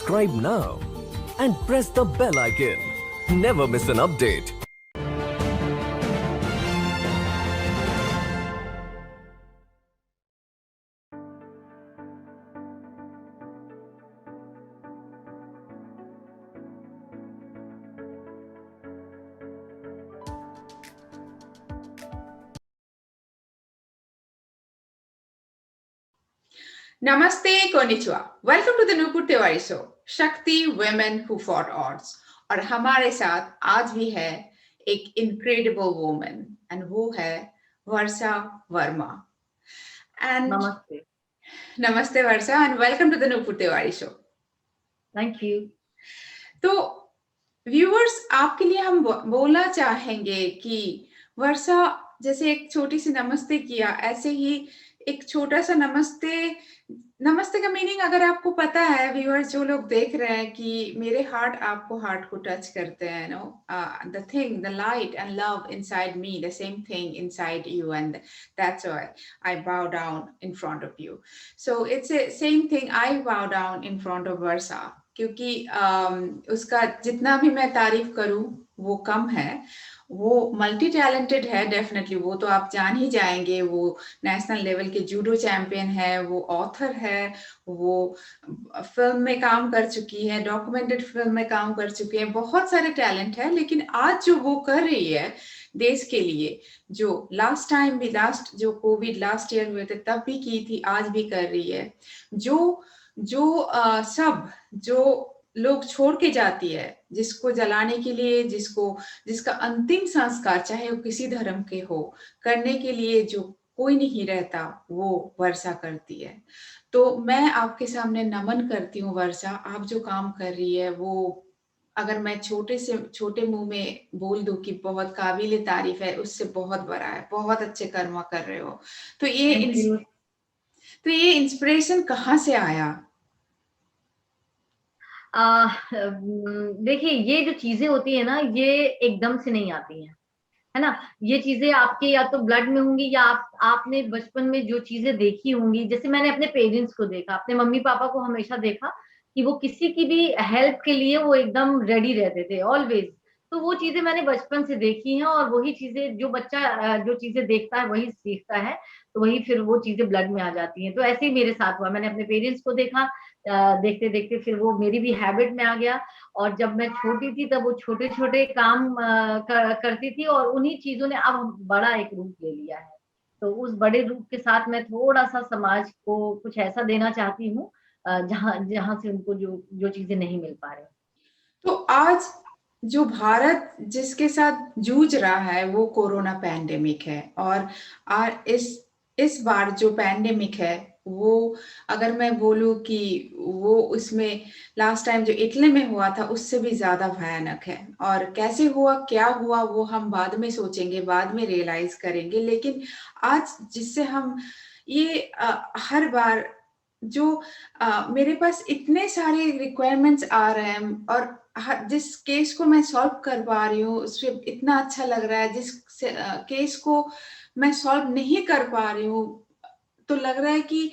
subscribe now and press the bell icon. Never miss an update. Namaste, konnichiwa. Welcome to the Nupur Tiwari Show, Shakti Women Who Fought Odds. और हमारे साथ आज भी है एक incredible woman and वो है वर्षा Verma. And Namaste. Namaste Varsha and welcome to the Nupur Tiwari Show. Thank you. तो व्यूअर्स आपके लिए हम बोलना चाहेंगे कि वर्षा जैसे एक छोटी सी नमस्ते किया, ऐसे ही एक छोटा सा नमस्ते का मीनिंग अगर आपको पता है, व्यूअर्स जो लोग देख रहे हैं कि मेरे हार्ट को टच करते हैं, know the thing, the light and love inside me, the same thing inside you, and that's why I bow down in front of you. So it's a same thing, I bow down in front of Varsha, क्योंकि उसका जितना भी मैं तारीफ करूं वो कम है. वो मल्टी टैलेंटेड है डेफिनेटली, वो तो आप जान ही जाएंगे. वो नेशनल लेवल के जूडो चैंपियन है, वो ऑथर है, वो फिल्म में काम कर चुकी है, डॉक्यूमेंटेड फिल्म में काम कर चुकी है, बहुत सारे टैलेंट है. लेकिन आज जो वो कर रही है देश के लिए, जो जो कोविड लास्ट ईयर हुए थे तब भी की थी, आज भी कर रही है. जो लोग छोड़ के जाती है, जिसको जलाने के लिए, जिसका अंतिम संस्कार चाहे वो किसी धर्म के हो, करने के लिए जो कोई नहीं रहता, वो वर्षा करती है. तो मैं आपके सामने नमन करती हूँ वर्षा. आप जो काम कर रही है वो, अगर मैं छोटे मुंह में बोल दूं कि बहुत काबिल तारीफ है, उससे बहुत बड़ा है. बहुत अच्छे कर्म कर रहे हो. तो ये इंस्पिरेशन कहाँ से आया? देखिए, ये जो चीजें होती है ना, ये एकदम से नहीं आती हैं, है ना. ये चीजें आपके या तो ब्लड में होंगी, या आपने बचपन में जो चीजें देखी होंगी. जैसे मैंने अपने पेरेंट्स को देखा, अपने मम्मी पापा को हमेशा देखा कि वो किसी की भी हेल्प के लिए वो एकदम रेडी रहते थे, ऑलवेज. तो वो चीजें मैंने बचपन से देखी हैं, और वही चीजें जो बच्चा जो चीजें देखता है वही सीखता है, तो वही फिर वो चीजें ब्लड में आ जाती हैं. तो ऐसे ही मेरे साथ हुआ. मैंने अपने पेरेंट्स को देखा, देखते देखते फिर वो मेरी भी हैबिट में आ गया. और जब मैं छोटी थी तब वो छोटे छोटे काम करती थी, और उन्हीं चीजों ने अब बड़ा एक रूप ले लिया है. तो उस बड़े रूप के साथ मैं थोड़ा सा समाज को कुछ ऐसा देना चाहती हूँ जहाँ जहाँ से उनको जो जो चीजें नहीं मिल पा रही. तो आज जो भारत जिसके साथ जूझ रहा है वो कोरोना पैंडेमिक है. और इस बार जो पैंडेमिक है वो, अगर मैं बोलूं कि वो उसमें लास्ट टाइम जो इटली में हुआ था उससे भी ज्यादा भयानक है. और कैसे हुआ, क्या हुआ, वो हम बाद में सोचेंगे, बाद में रियलाइज करेंगे. लेकिन आज जिससे हम ये हर बार जो मेरे पास इतने सारे रिक्वायरमेंट्स आ रहे हैं, और जिस केस को मैं सॉल्व कर पा रही हूँ उससे इतना अच्छा लग रहा है. जिस केस को मैं सॉल्व नहीं कर पा रही हूँ तो लग रहा है कि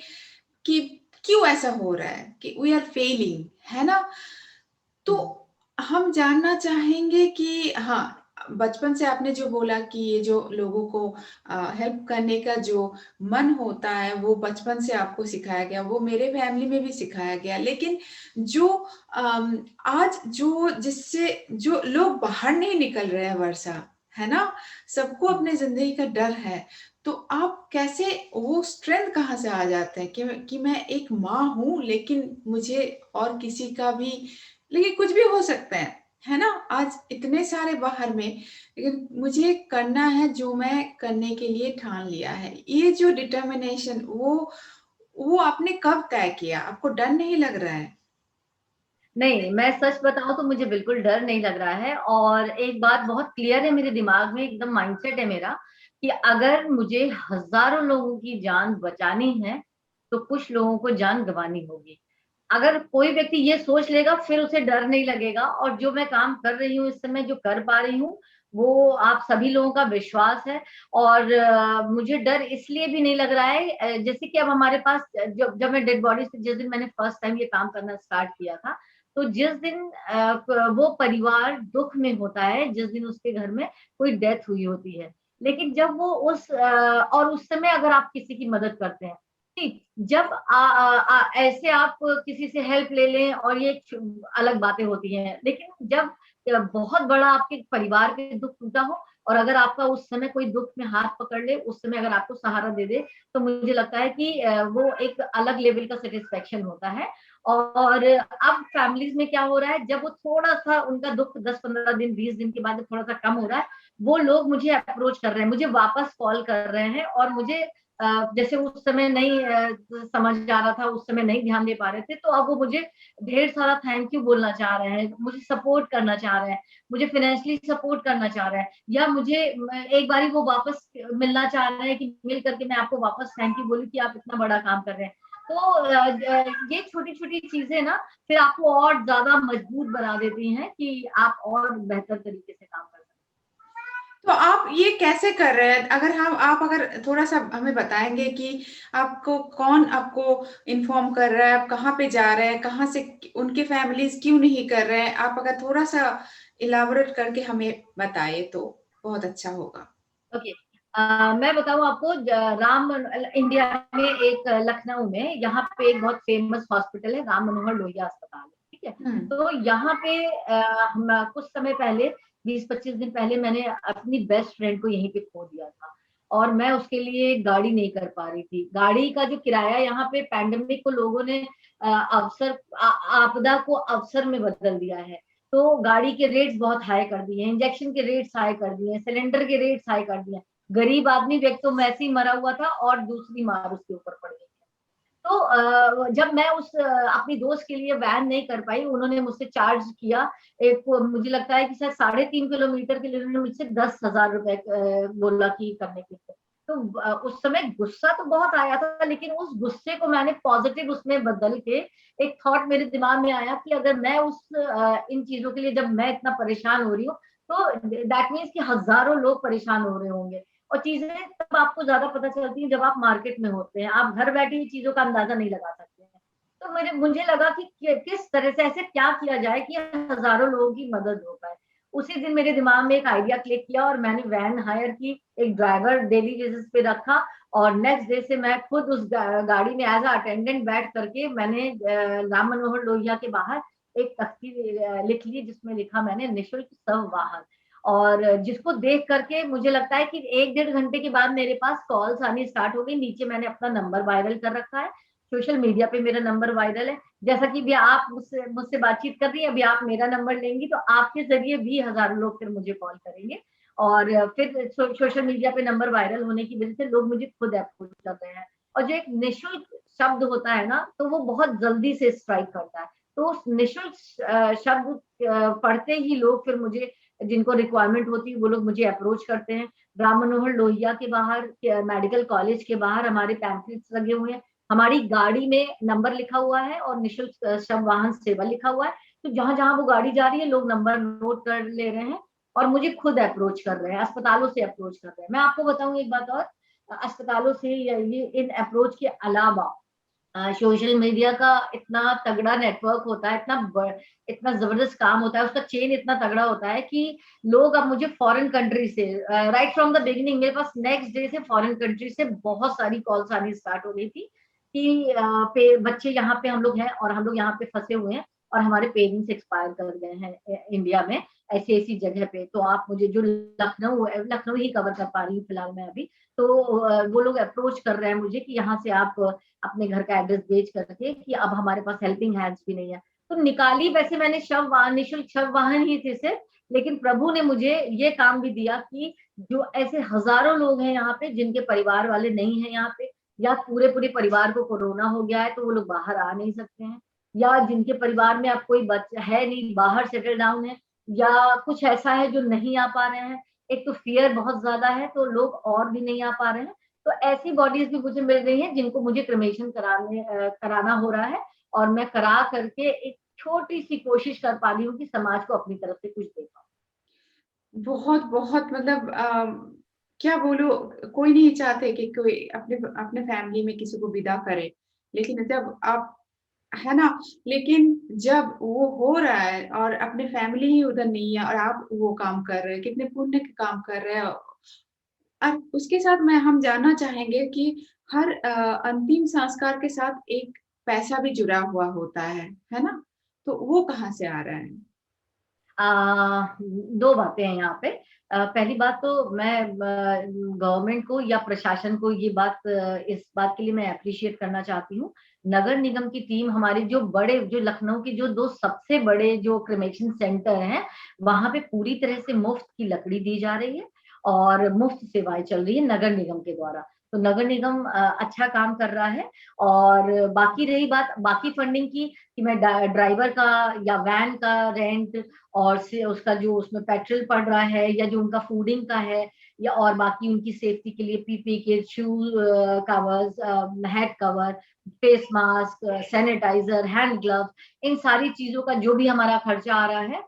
क्यों ऐसा हो रहा है, कि वी आर फेलिंग, है ना. तो हम जानना चाहेंगे कि हाँ, बचपन से आपने जो बोला कि ये जो लोगों को हेल्प करने का जो मन होता है वो बचपन से आपको सिखाया गया, वो मेरे फैमिली में भी सिखाया गया. लेकिन जो आज जो लोग बाहर नहीं निकल रहे हैं वर्षा, है ना, सबको अपने जिंदगी का डर है. तो आप कैसे, वो स्ट्रेंथ कहाँ से आ जाते हैं कि मैं एक माँ हूँ लेकिन मुझे और किसी का भी, लेकिन कुछ भी हो सकता है ना, आज इतने सारे बाहर में, लेकिन मुझे करना है जो मैं करने के लिए ठान लिया है. ये जो डिटर्मिनेशन, वो आपने कब तय किया? आपको डर नहीं लग रहा है? नहीं, मैं सच बताऊं तो मुझे बिल्कुल डर नहीं लग रहा है. और एक बात बहुत क्लियर है मेरे दिमाग में, एकदम माइंडसेट है मेरा, कि अगर मुझे हजारों लोगों की जान बचानी है तो कुछ लोगों को जान गंवानी होगी. अगर कोई व्यक्ति ये सोच लेगा फिर उसे डर नहीं लगेगा. और जो मैं काम कर रही हूँ इस समय, जो कर पा रही हूँ, वो आप सभी लोगों का विश्वास है. और मुझे डर इसलिए भी नहीं लग रहा है, जैसे कि अब हमारे पास जब मैं डेड बॉडी से, जिस दिन मैंने फर्स्ट टाइम ये काम करना स्टार्ट किया था, तो जिस दिन वो परिवार दुख में होता है, जिस दिन उसके घर में कोई डेथ हुई होती है, लेकिन जब वो और उस समय अगर आप किसी की मदद करते हैं, ठीक, जब ऐसे आप किसी से हेल्प ले लें और ये अलग बातें होती हैं, लेकिन जब बहुत बड़ा आपके परिवार के दुख टूटा हो और अगर आपका उस समय कोई दुख में हाथ पकड़ ले, उस समय अगर आपको सहारा दे दे, तो मुझे लगता है कि वो एक अलग लेवल का सेटिस्फेक्शन होता है। और अब फैमिलीज में क्या हो रहा है, जब वो थोड़ा-सा उनका दुःख 10-15 दिन, 20 दिन के बाद थोड़ा-सा कम हो रहा है, वो लोग मुझे अप्रोच कर रहे हैं, मुझे वापस कॉल कर रहे हैं और मुझे जैसे उस समय नहीं समझ आ रहा था, उस समय नहीं ध्यान दे पा रहे थे, तो अब वो मुझे ढेर सारा थैंक यू बोलना चाह रहे हैं, मुझे सपोर्ट करना चाह रहे हैं, मुझे फाइनेंशियली सपोर्ट करना चाह रहे हैं या मुझे एक बारी वो वापस मिलना चाह रहे हैं कि मिल करके मैं आपको वापस थैंक यू बोलूँ कि आप इतना बड़ा काम कर रहे हैं। तो ये छोटी-छोटी चीज़ें ना फिर आपको और ज़्यादा मजबूत बना देती हैं कि आप और बेहतर तरीके से काम कर सकते हैं। तो आप ये कैसे कर रहे हैं? अगर हम आप अगर थोड़ा-सा हमें बताएँगे कि आपको कौन आपको इन्फॉर्म कर रहा है, आप कहाँ पे जा रहे हैं, कहाँ से उनके फैमिलीज़ क्यों नहीं कर रहे हैं? आप अगर थोड़ा-सा इलैबोरेट करके हमें बताएँ तो बहुत अच्छा होगा। ओके। मैं बताऊँ आपको इंडिया में एक लखनऊ में यहाँ पे एक बहुत फेमस हॉस्पिटल है, राम मनोहर लोहिया अस्पताल है, ठीक है? हुँ। तो यहाँ पे हम कुछ समय पहले 20-25 दिन पहले मैंने अपनी बेस्ट फ्रेंड को यहीं पे खो दिया था और मैं उसके लिए गाड़ी नहीं कर पा रही थी। गाड़ी का जो किराया यहाँ पे पैंडेमिक को लोगों ने आपदा को अवसर में बदल दिया है। तो गाड़ी के रेट्स बहुत हाई कर दिए हैं, इंजेक्शन के रेट्स हाई कर दिए हैं, सिलेंडर के रेट्स हाई कर दिए हैं। गरीब आदमी एक तो वैसे ही मरा हुआ था और दूसरी मार उसके ऊपर पड़ गई। तो जब मैं अपनी दोस्त के लिए वैन नहीं कर पाई, उन्होंने मुझसे चार्ज किया। एक मुझे लगता है कि शायद 3.5 किलोमीटर के लिए उन्होंने मुझसे 10,000 रुपए बोला कि करने के लिए। तो उस समय गुस्सा तो बहुत आया था, लेकिन उस गुस्से को मैंने पॉजिटिव उसमें बदल के एक थॉट मेरे दिमाग में आया कि अगर मैं इन चीज़ों के लिए जब मैं इतना परेशान हो रही हूँ, तो दैट मीन्स कि हज़ारों लोग परेशान हो रहे होंगे। और चीज़ें तब आपको ज़्यादा पता चलती हैं जब आप मार्केट में होते हैं, आप घर बैठे ही चीज़ों का अंदाज़ा नहीं लगा सकते हैं। तो मुझे लगा कि किस तरह से ऐसे क्या किया जाए कि हज़ारों लोगों की मदद हो पाए। उसी दिन मेरे दिमाग में एक आइडिया क्लिक किया और मैंने वैन हायर की, एक ड्राइवर डेली बेसिस पे रखा और नेक्स्ट डे से मैं खुद उस गाड़ी में एज़ अ अटेंडेंट बैठ करके मैंने राम मनोहर लोहिया के बाहर एक तख्ती लिख ली जिसमें लिखा मैंने निःशुल्क संवाहन। और जिसको देख करके मुझे लगता है कि 1 डेढ़ घंटे के बाद मेरे पास कॉल्स आनी स्टार्ट हो गई। नीचे मैंने अपना नंबर वायरल कर रखा है, सोशल मीडिया पे मेरा नंबर वायरल है। जैसा कि अभी आप मुझसे बातचीत कर रही हैं, अभी आप मेरा नंबर लेंगी तो आपके ज़रिए भी हज़ारों लोग फिर मुझे कॉल करेंगे और फिर सोशल मीडिया पे नंबर वायरल होने की वज़ह से लोग मुझे खुद अप्रोच कर रहे हैं। और जो एक निःशुल्क शब्द होता है ना, तो वो बहुत जल्दी से स्ट्राइक करता है। तो उस निःशुल्क शब्द पढ़ते ही लोग फिर मुझे जिनको रिक्वायरमेंट होती है वो लोग मुझे अप्रोच करते हैं। राम मनोहर लोहिया के बाहर मेडिकल कॉलेज के बाहर हमारे पैम्फलेट्स लगे हुए हैं। हमारी गाड़ी में नंबर लिखा हुआ है और निःशुल्क शव वाहन सेवा लिखा हुआ है। तो जहाँ-जहाँ वो गाड़ी जा रही है लोग नंबर नोट कर ले रहे हैं और मुझे खुद अप्रोच कर रहे हैं, अस्पतालों से अप्रोच कर रहे हैं। मैं आपको बताऊँ एक बात और अस्पतालों से या ये इन अप्रोच के अलावा सोशल मीडिया का इतना तगड़ा नेटवर्क होता है, इतना ज़बरदस्त काम होता है, उसका चेन इतना तगड़ा होता है कि लोग अब मुझे फॉरेन कंट्री से राइट फ्रॉम द बिगिनिंग मेरे पास नेक्स्ट डे से फॉरेन कंट्री से बहुत सारी कॉल्स आनी स्टार्ट हो गई थी कि बच्चे यहाँ पे हम लोग हैं और हम लोग यहाँ पे फँसे हुए हैं और हमारे पेरेंट्स एक्सपायर कर गए हैं इंडिया में ऐसी-ऐसी जगह पे। तो आप मुझे जो लखनऊ ही कवर कर पा रही हूँ फिलहाल मैं अभी। तो वो लोग अप्रोच कर रहे हैं मुझे कि यहाँ से आप अपने घर का एड्रेस भेज करके कि अब हमारे पास हेल्पिंग हैंड्स भी नहीं है। तो निकाली वैसे मैंने निःशुल्क शव वाहन ही थे सिर्फ, लेकिन प्रभु ने मुझे ये काम भी दिया कि जो ऐसे हज़ारों लोग हैं यहाँ पे जिनके परिवार वाले नहीं हैं यहाँ पे या पूरे परिवार को कोरोना हो गया है तो वो लोग बाहर आ नहीं सकते हैं या जिनके परिवार में अब कोई बच्चा है नहीं, बाहर सेटल डाउन है या कुछ ऐसा है जो नहीं आ पा रहे हैं। एक तो फ़ियर बहुत ज़्यादा है तो लोग और भी नहीं आ पा रहे हैं। तो ऐसी बॉडीज़ भी मुझे मिल रही हैं जिनको मुझे क्रेमेशन कराना हो रहा है और मैं करा करके एक छोटी-सी कोशिश कर पा रही हूँ कि समाज को अपनी तरफ से कुछ दे पाऊँ। बहुत मतलब क्या बोलूँ कोई नहीं चाहते कि कोई अपने अपने फैमिली में किसी को विदा करे। लेकिन जब आप है ना? लेकिन जब वो हो रहा है और अपनी फैमिली ही उधर नहीं है और आप वो काम कर रहे हैं, कितने पुण्य के काम कर रहे हैं। और उसके साथ हम जानना चाहेंगे कि हर अंतिम संस्कार के साथ एक पैसा भी जुड़ा हुआ होता है ना? तो वो कहाँ से आ रहा है? दो बातें हैं यहाँ पे। पहली बात तो मैं गवर्नमेंट को या प्रशासन को ये बात इस बात के लिए मैं अप्रिशिएट करना चाहती हूँ। नगर निगम की टीम हमारे जो लखनऊ के जो दो सबसे बड़े जो क्रिमेशन सेंटर हैं, वहां पे पूरी तरह से मुफ्त की लकड़ी दी जा रही है और मुफ्त सेवाएं चल रही है नगर निगम के द्वारा। तो नगर निगम अच्छा काम कर रहा है। और बाकी रही बात बाकी फंडिंग की, कि मैं ड्राइवर का या वैन का रेंट और से उसका जो उसमें पेट्रोल पड़ रहा है या जो उनका फूडिंग का है, या और बाकी उनकी सेफ्टी के लिए PP kit, shoes covers, head cover, face mask, sanitiser, hand gloves, इन सारी चीजों का जो भी हमारा खर्चा आ रहा है।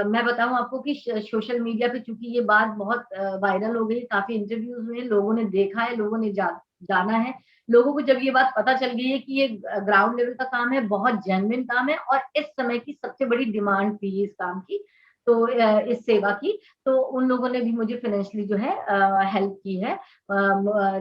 मैं बताऊं आपको कि सोशल मीडिया पे चूंकि ये बात बहुत वायरल हो गई, काफी इंटरव्यूज हुए, लोगों ने देखा है, लोगों ने जाना है। लोगों को जब ये बात पता चल गई है कि ये ग्राउंड लेवल का काम है, बहुत जेन्युइन काम है और इस समय की सबसे बड़ी डिमांड थी इस काम की, तो इस सेवा की, तो उन लोगों ने भी मुझे फाइनेंशियली जो है हेल्प की है।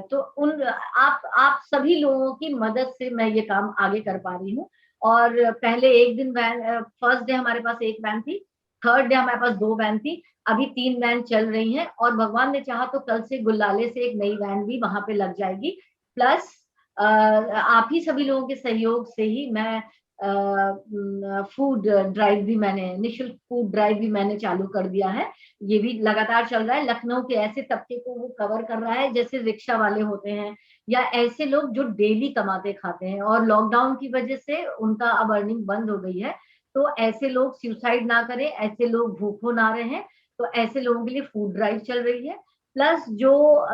तो उन आप सभी लोगों की मदद से मैं ये काम आगे कर पा रही हूँ। और पहले एक दिन वैन, फर्स्ट डे हमारे पास एक वैन थी, थर्ड डे हमारे पास दो वैन थी, अभी तीन वैन चल रही हैं और भगवान ने चाहा तो कल से गुल्लाले से एक नई वैन भी वहां पे लग जाएगी। प्लस आप ही सभी लोगों के सहयोग से ही मैं फूड ड्राइव भी मैंने निःशुल्क फूड ड्राइव भी मैंने चालू कर दिया है। ये भी लगातार चल रहा है। लखनऊ के ऐसे तबके को वो कवर कर रहा है जैसे रिक्शा वाले होते हैं या ऐसे लोग जो डेली कमाते खाते हैं और लॉकडाउन की वजह से उनका अब अर्निंग बंद हो गई है। तो ऐसे लोग सुसाइड ना करें, ऐसे लोग भूखों ना रहें, तो ऐसे लोगों के लिए फूड ड्राइव चल रही है। प्लस जो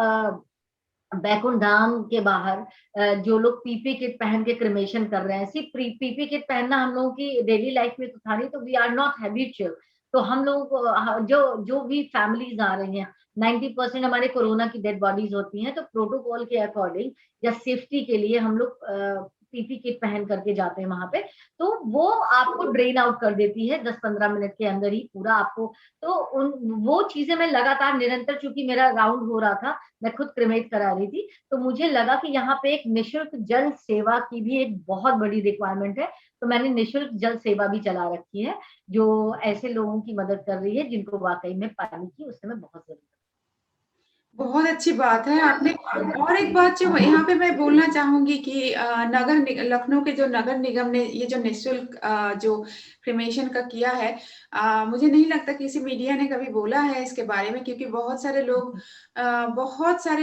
बैकुंठ धाम के बाहर जो लोग पीपी किट पहन के क्रिमेशन कर रहे हैं, सिर्फ पीपी किट पहनना हम लोगों की डेली लाइफ में तो था नहीं, तो वी आर नॉट हैबिचुअल। तो हम लोगों को जो जो भी फैमिलीज आ रही हैं, 90% हमारे कोरोना की डेड बॉडीज होती हैं, तो प्रोटोकॉल के अकॉर्डिंग या सेफ्टी के लिए हम लोग पीपी किट पहन करके जाते हैं वहां पे। तो वो आपको ड्रेन आउट कर देती है 10-15 मिनट के अंदर ही पूरा आपको। तो वो चीजें मैं लगातार निरंतर, चूंकि मेरा राउंड हो रहा था, मैं खुद क्रिमेट करा रही थी, तो मुझे लगा कि यहाँ पे एक निशुल्क जल सेवा की भी एक बहुत बड़ी रिक्वायरमेंट है। तो मैंने निशुल्क जल सेवा भी चला रखी है, जो ऐसे लोगों की मदद कर रही है जिनको वाकई में पानी की उस समय बहुत जरूरत बहुत अच्छी बात है आपने। और एक बात जो यहाँ पे मैं बोलना चाहूंगी कि लखनऊ के जो नगर निगम ने ये जो निःशुल्क जो क्रिमेशन का किया है, मुझे नहीं लगता किसी मीडिया ने कभी बोला है इसके बारे में, क्योंकि बहुत सारे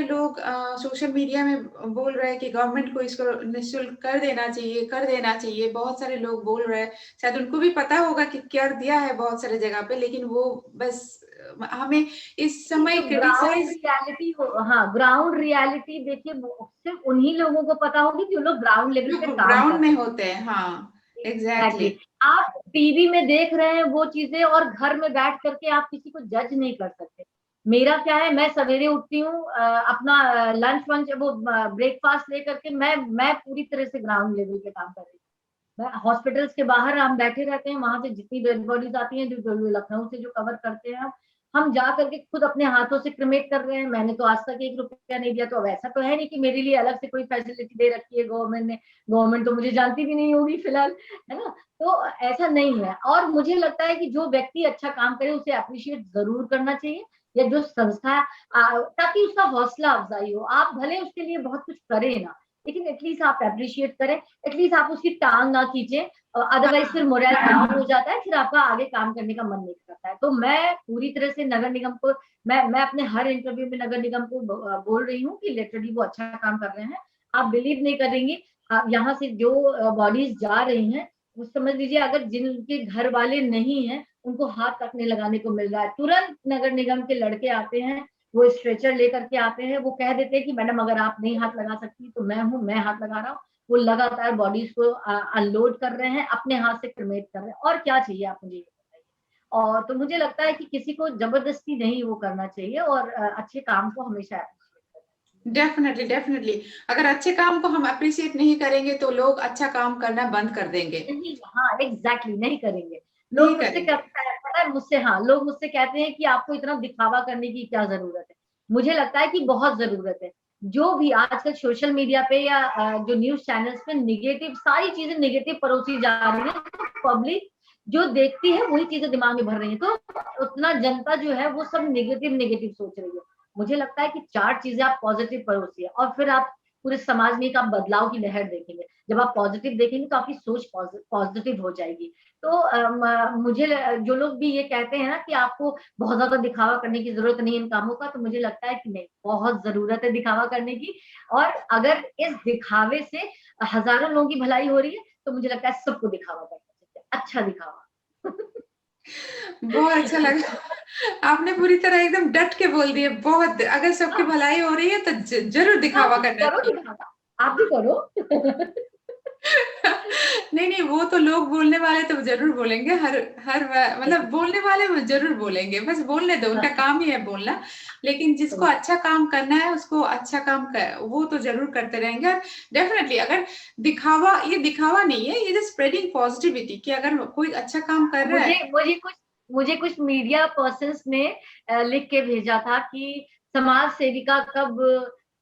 लोग सोशल मीडिया में बोल रहे हैं कि गवर्नमेंट को इसको निःशुल्क कर देना चाहिए। बहुत सारे लोग बोल रहे हैं, शायद उनको भी पता होगा कि कर दिया है बहुत सारे जगह पे, लेकिन वो बस हमें इस नहीं। समय जो ग्राउंड क्रिटिसाइज रियलिटी हो, हाँ, ग्राउंड रियलिटी देखिए, सिर्फ उन्हीं लोगों को पता होगी जो लोग ग्राउंड लेवल पे जो काम कर ग्राउंड में रहे हैं। होते हैं। हाँ, एग्जैक्टली। एग्जैक्टली। आप टीवी में देख रहे हैं वो चीजें और घर में बैठ करके आप किसी को जज नहीं कर सकते। मेरा क्या है, मैं सवेरे उठती हूँ, अपना लंच वंच वो ब्रेकफास्ट लेकर के मैं पूरी तरह से ग्राउंड लेवल पे काम कर रही हूँ। मैं हॉस्पिटल्स के बाहर हम बैठे रहते हैं, वहां से जितनी डेड बॉडीज आती हैं, जो लखनऊ से जो कवर करते हैं हम जा करके खुद अपने हाथों से क्रिमेट कर रहे हैं। मैंने तो आज तक 1 रुपया नहीं दिया, तो अब ऐसा तो है नहीं कि मेरे लिए अलग से कोई फैसिलिटी दे रखी है गवर्नमेंट ने। गवर्नमेंट तो मुझे जानती भी नहीं होगी फिलहाल, है ना? तो ऐसा नहीं है। और मुझे लगता है कि जो व्यक्ति अच्छा काम करे उसे अप्रिशिएट जरूर करना चाहिए, या जो संस्था, ताकि उसका हौसला अफजाई हो। आप भले उसके लिए बहुत कुछ करें ना, लेकिन एटलीस्ट आप अप्रिशिएट करें, एटलीस्ट आप उसकी टांग ना खींचे। अदरवाइज फिर हाँ, मोरल डाउन हो जाता है, फिर आपका आगे काम करने का मन नहीं करता है। तो मैं पूरी तरह से नगर निगम को, मैं अपने हर इंटरव्यू में नगर निगम को बोल रही हूँ कि लिटरली वो अच्छा काम कर रहे हैं। आप बिलीव नहीं करेंगे, आप यहाँ से जो बॉडीज जा रही हैं, वो समझ लीजिए अगर जिनके घर वाले नहीं है उनको हाथ तक नहीं लगाने को मिल रहा है। तुरंत नगर निगम के लड़के आते हैं, वो स्ट्रेचर लेकर के आते हैं, वो कह देते हैं कि मैडम अगर आप नहीं हाथ लगा सकती तो मैं हूँ, मैं हाथ लगा रहा हूँ। वो लगातार बॉडीज को अनलोड कर रहे हैं, अपने हाथ से क्रिमेट कर रहे हैं। और क्या चाहिए आप मुझे ये बताइए? और तो मुझे लगता है कि किसी को जबरदस्ती नहीं वो करना चाहिए, और अच्छे काम को हमेशा appreciate करना चाहिए। Definitely, definitely. अगर अच्छे काम को हम अप्रिशिएट नहीं करेंगे तो लोग अच्छा काम करना बंद कर देंगे। नहीं, हाँ एग्जैक्टली नहीं करेंगे। नहीं लोग मुझसे करेंगे। पता है मुझसे, हाँ लोग मुझसे कहते हैं कि आपको इतना दिखावा करने की क्या जरूरत है। मुझे लगता है कि बहुत जरूरत है। जो भी आजकल सोशल मीडिया पे या जो न्यूज चैनल्स पे निगेटिव सारी चीजें निगेटिव परोसी जा रही है, तो पब्लिक जो देखती है वही चीजें दिमाग में भर रही है, तो उतना जनता जो है वो सब निगेटिव निगेटिव सोच रही है। मुझे लगता है कि चार चीजें आप पॉजिटिव परोसिए और फिर आप पूरे समाज में एक आप बदलाव की लहर देखेंगे। जब आप पॉजिटिव देखेंगे तो आपकी सोच पॉजिटिव हो जाएगी। तो मुझे जो लोग भी ये कहते हैं ना कि आपको बहुत ज्यादा दिखावा करने की जरूरत नहीं इन कामों का, तो मुझे लगता है कि नहीं, बहुत जरूरत है दिखावा करने की। और अगर इस दिखावे से हजारों लोगों की भलाई हो रही है तो मुझे लगता है सबको दिखावा करना चाहिए, अच्छा दिखावा। बहुत अच्छा लगा। आपने पूरी तरह एकदम डट के बोल दिए, बहुत अगर सबकी हाँ, भलाई हो रही है तो जरूर हाँ, दिखावा करना करो चाहिए। दिखावा, आप भी करो। नहीं, नहीं, वो तो लोग बोलने वाले तो ज़रूर बोलेंगे, हर हर मतलब बोलने वाले वो ज़रूर बोलेंगे, बस बोलने दो, उनका काम ही है बोलना। लेकिन जिसको अच्छा काम करना है, उसको अच्छा काम वो तो ज़रूर करते रहेंगे। और डेफ़िनेटली अगर दिखावा, ये दिखावा नहीं है, ये जस्ट स्प्रेडिंग पॉजिटिविटी कि अगर कोई अच्छा काम कर रहा मुझे है। मुझे कुछ मीडिया पर्सन्स ने लिख के भेजा था कि समाज सेविका कब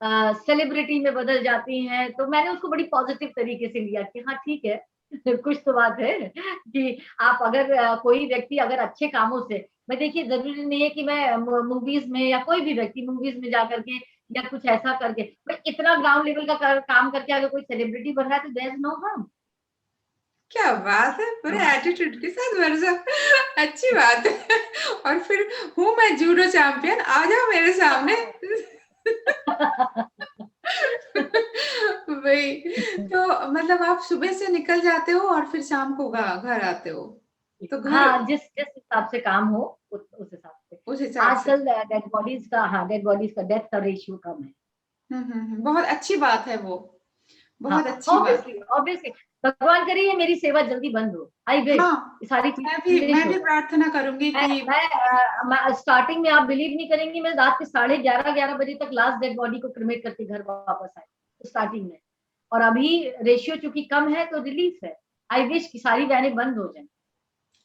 सेलिब्रिटी में बदल जाती हैं, तो मैंने उसको बड़ी पॉजिटिव तरीके से लिया कि हाँ ठीक है, कुछ तो बात है कि आप अगर कोई व्यक्ति अगर अच्छे कामों से, मैं देखिए जरूरी नहीं है कि मैं मूवीज में या कोई भी व्यक्ति मूवीज में जाकर के या कुछ ऐसा करके, बट इतना ग्राउंड लेवल का काम करके अगर कोई सेलिब्रिटी बन रहा है तो देयर इज नो हार्म। क्या बात है! पूरे एटीट्यूड के साथ वर्षा। अच्छी बात है। और फिर हूँ मैं जूडो चैंपियन, आ जाओ मेरे सामने। वही। तो मतलब आप सुबह से निकल जाते हो और फिर शाम को घर आते हो। तो घर हाँ, जिस जिस हिसाब से काम हो उस हिसाब से। उस हिसाब से। आजकल डेड बॉडीज का डेथ का रेशियो कम है। बहुत अच्छी बात है वो। हाँ, बहुत अच्छी बात। ऑब्वियसली ऑब्वियसली, भगवान करे ये मेरी सेवा जल्दी बंद हो, आई विश हाँ, ये सारी मैं चीजें भी फिनिश मैं हो भी जाए। प्रार्थना करूँगी मैं कि मैं स्टार्टिंग में, आप बिलीव नहीं करेंगी, मैं रात के 11:30 बजे तक लास्ट डेड बॉडी को क्रिमेट करके घर वापस आई स्टार्टिंग में। और अभी रेशियो चूंकि कम है तो रिलीफ है। आई विश की सारी वैनें बंद हो जाए।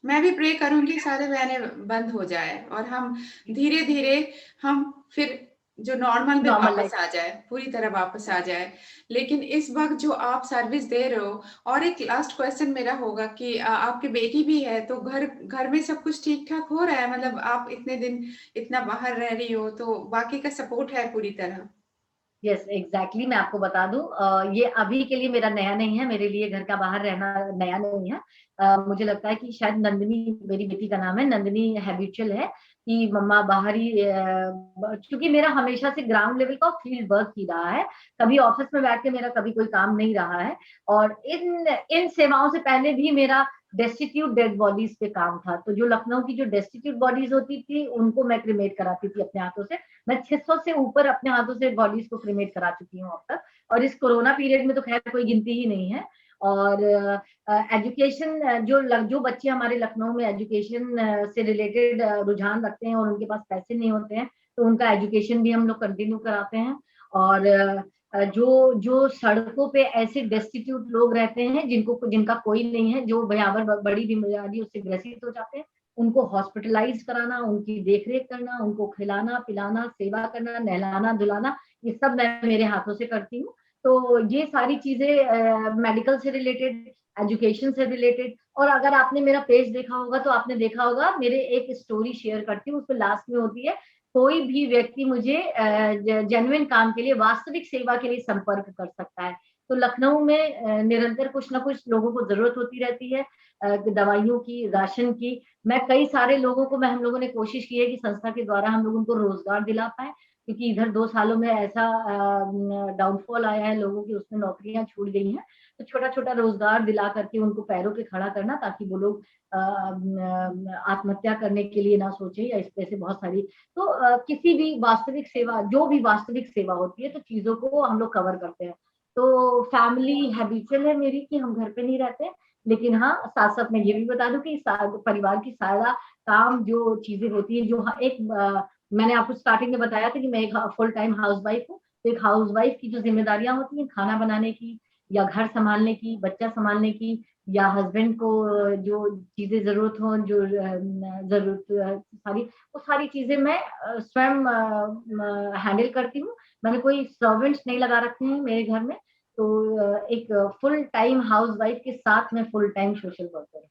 मैं भी प्रे करूँगी सारे बहनें बंद हो जाए और हम धीरे-धीरे हम फिर जो नॉर्मल में नॉर्मल वापस लाइफ। आ जाए, पूरी तरह वापस आ जाए। लेकिन इस वक़्त जो आप सर्विस दे रहे हो, और एक लास्ट क्वेश्चन मेरा होगा कि आपकी बेटी भी है, तो घर घर में सब कुछ ठीक-ठाक हो रहा है? मतलब आप इतने दिन इतना बाहर रह रही हो, तो बाकी का सपोर्ट है पूरी तरह? यस एग्जैक्टली, मैं आपको बता दूं, ये अभी के लिए मेरा नया नहीं है, मेरे लिए घर का बाहर रहना नया नहीं है। मुझे लगता है कि शायद नंदिनी, मेरी बेटी का नाम है नंदिनी, हैबिचुअल है कि मम्मा बाहर ही, क्योंकि मेरा हमेशा से ग्राउंड लेवल का फील्ड वर्क ही रहा है। कभी ऑफिस में बैठ के मेरा कभी कोई काम नहीं रहा है। और इन इन सेवाओं से पहले भी मेरा डेस्टिट्यूट डेड बॉडीज पे काम था। तो जो लखनऊ की जो डेस्टिट्यूट बॉडीज होती थी उनको मैं क्रिमेट कराती थी अपने हाथों से। मैं 600 से ऊपर अपने हाथों से बॉडीज को क्रिमेट करा चुकी हूँ अब तक। और इस कोरोना पीरियड में तो खैर कोई गिनती ही नहीं है। और एजुकेशन, जो बच्चे हमारे लखनऊ में एजुकेशन से रिलेटेड रुझान रखते हैं और उनके पास पैसे नहीं होते हैं, तो उनका एजुकेशन भी हम लोग कंटिन्यू कराते हैं। और जो जो सड़कों पे ऐसे डेस्टिट्यूट लोग रहते हैं जिनका कोई नहीं है, जो भयावह बड़ी बीमारियों से ग्रसित हो जाते हैं, उनको हॉस्पिटलाइज कराना, उनकी देखरेख करना, उनको खिलाना पिलाना, सेवा करना, नहलाना धुलाना, ये सब मैं मेरे हाथों से करती हूँ। तो ये सारी चीजें मेडिकल से रिलेटेड, एजुकेशन से रिलेटेड। और अगर आपने मेरा पेज देखा होगा तो आपने देखा होगा मेरे एक स्टोरी शेयर करती हूँ, उसमें लास्ट में होती है, कोई भी व्यक्ति मुझे जेन्युइन काम के लिए, वास्तविक सेवा के लिए संपर्क कर सकता है। तो लखनऊ में निरंतर कुछ ना कुछ लोगों को जरूरत होती रहती है, दवाइयों की, राशन की। मैं हम लोगों ने कोशिश की है कि संस्था के द्वारा हम लोग उनको रोजगार दिला पाए, क्योंकि इधर 2 सालों में ऐसा डाउनफॉल आया है लोगों की, उसमें नौकरियां छूट गई हैं। तो छोटा छोटा रोजगार दिला करके उनको पैरों पे खड़ा करना, ताकि वो लोग आत्महत्या करने के लिए ना सोचे, या इस तरह से बहुत सारी। तो किसी भी वास्तविक सेवा, जो भी वास्तविक सेवा होती है, तो चीजों को हम लोग कवर करते हैं। तो फैमिली हैबिचुअल है मेरी कि हम घर पे नहीं रहते। लेकिन हाँ, साथ साथ मैं ये भी बता दूं कि परिवार की सारा काम, जो चीजें होती है, जो एक मैंने आपको स्टार्टिंग में बताया था कि मैं एक फुल टाइम हाउस वाइफ हूँ। तो एक हाउसवाइफ की जो जिम्मेदारियां होती हैं खाना बनाने की या घर संभालने की, बच्चा संभालने की, या हस्बैंड को जो चीजें जरूरत हो, जो जरूरत सारी, वो सारी चीजें मैं स्वयं हैंडल करती हूँ। मैंने कोई सर्वेंट्स नहीं लगा रखे हैं मेरे घर में, तो एक फुल टाइम हाउसवाइफ के साथ में फुल टाइम सोशल वर्कर।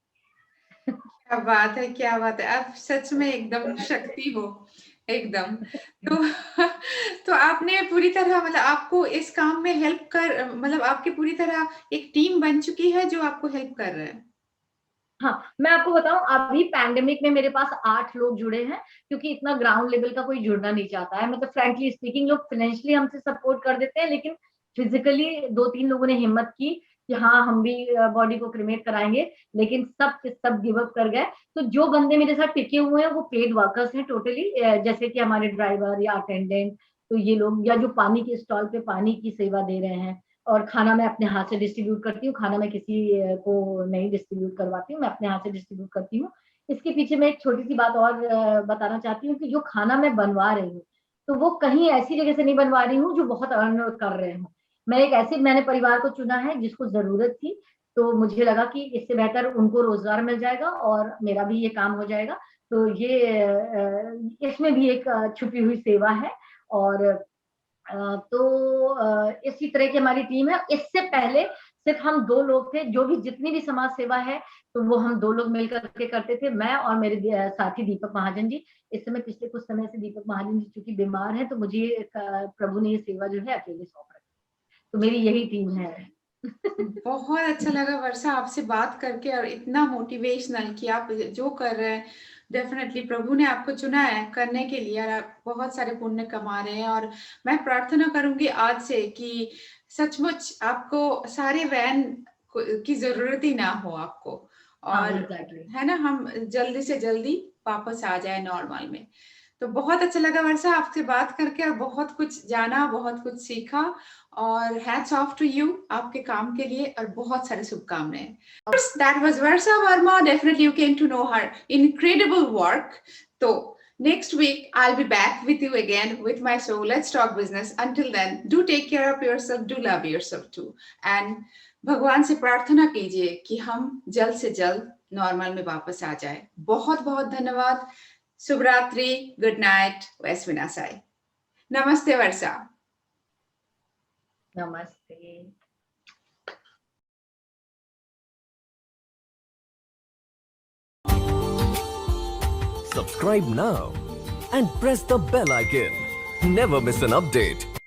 क्या बात है, क्या बात है, आप सच में एकदम शक्ति हो, एकदम। तो तो आपने पूरी तरह मतलब आपको इस काम में हेल्प कर मतलब आपकी पूरी तरह एक टीम बन चुकी है जो आपको हेल्प कर रहे हैं। हाँ, मैं आपको बताऊं, अभी पैंडेमिक में मेरे पास 8 लोग जुड़े हैं, क्योंकि इतना ग्राउंड लेवल का कोई जुड़ना नहीं चाहता है। मतलब फ्रैंकली स्पीकिंग, लोग फाइनेंशियली हमसे सपोर्ट कर देते हैं, लेकिन फिजिकली 2-3 लोगों ने हिम्मत की कि हाँ हम भी बॉडी को क्रिमेट कराएंगे, लेकिन सब के सब गिव अप कर गए। तो जो बंदे मेरे साथ टिके हुए हैं वो पेड वर्कर्स हैं टोटली, जैसे कि हमारे ड्राइवर या अटेंडेंट, तो ये लोग, या जो पानी के स्टॉल पे पानी की सेवा दे रहे हैं। और खाना मैं अपने हाथ से डिस्ट्रीब्यूट करती हूँ, खाना मैं किसी को नहीं डिस्ट्रीब्यूट करवाती हूँ, मैं अपने हाथ से डिस्ट्रीब्यूट करती हूँ। इसके पीछे मैं एक छोटी सी बात और बताना चाहती हूँ कि जो खाना मैं बनवा रही हूँ, तो वो कहीं ऐसी जगह से नहीं बनवा रही हूँ जो बहुत अर्न कर रहे हो। मैंने परिवार को चुना है जिसको जरूरत थी, तो मुझे लगा कि इससे बेहतर उनको रोजगार मिल जाएगा और मेरा भी ये काम हो जाएगा। तो ये इसमें भी एक छुपी हुई सेवा है। और तो इसी तरह की हमारी टीम है। इससे पहले सिर्फ हम 2 लोग थे, जो भी जितनी भी समाज सेवा है तो वो हम 2 लोग मिलकर के करते थे, मैं और मेरे साथी दीपक महाजन जी। इस समय पिछले कुछ समय से दीपक महाजन जी चूंकि बीमार है, तो मुझे प्रभु ने ये सेवा जो है अकेले सौंप रखी, तो मेरी यही टीम है। बहुत अच्छा लगा वर्षा आपसे बात करके, और इतना मोटिवेशनल कि आप जो कर रहे हैं डेफिनेटली प्रभु ने आपको चुना है करने के लिए, और आप बहुत सारे पुण्य कमा रहे हैं। और मैं प्रार्थना करूंगी आज से कि सचमुच आपको सारे वैन की जरूरत ही ना हो आपको, हाँ, और exactly. है ना, हम जल्दी से जल्दी वापस आ जाए नॉर्मल में। तो बहुत अच्छा लगा वर्षा आपसे बात करके, और बहुत कुछ जाना, बहुत कुछ सीखा, और हैट्स ऑफ टू यू आपके काम के लिए, और बहुत सारे शुभकामनाएं। That was Varsha Verma. Definitely you came to know her incredible work. So next week I'll be back with you again with my show Let's Talk Business. Until then, do take care of yourself, do love yourself too. And भगवान से प्रार्थना कीजिए कि हम जल्द से जल्द normal में वापस आ जाए। बहुत बहुत धन्यवाद। शुभ रात्रि, गुड नाइट, वैश्विना साई। नमस्ते वर्षा। नमस्ते। Subscribe now and press the bell icon. Never miss an update.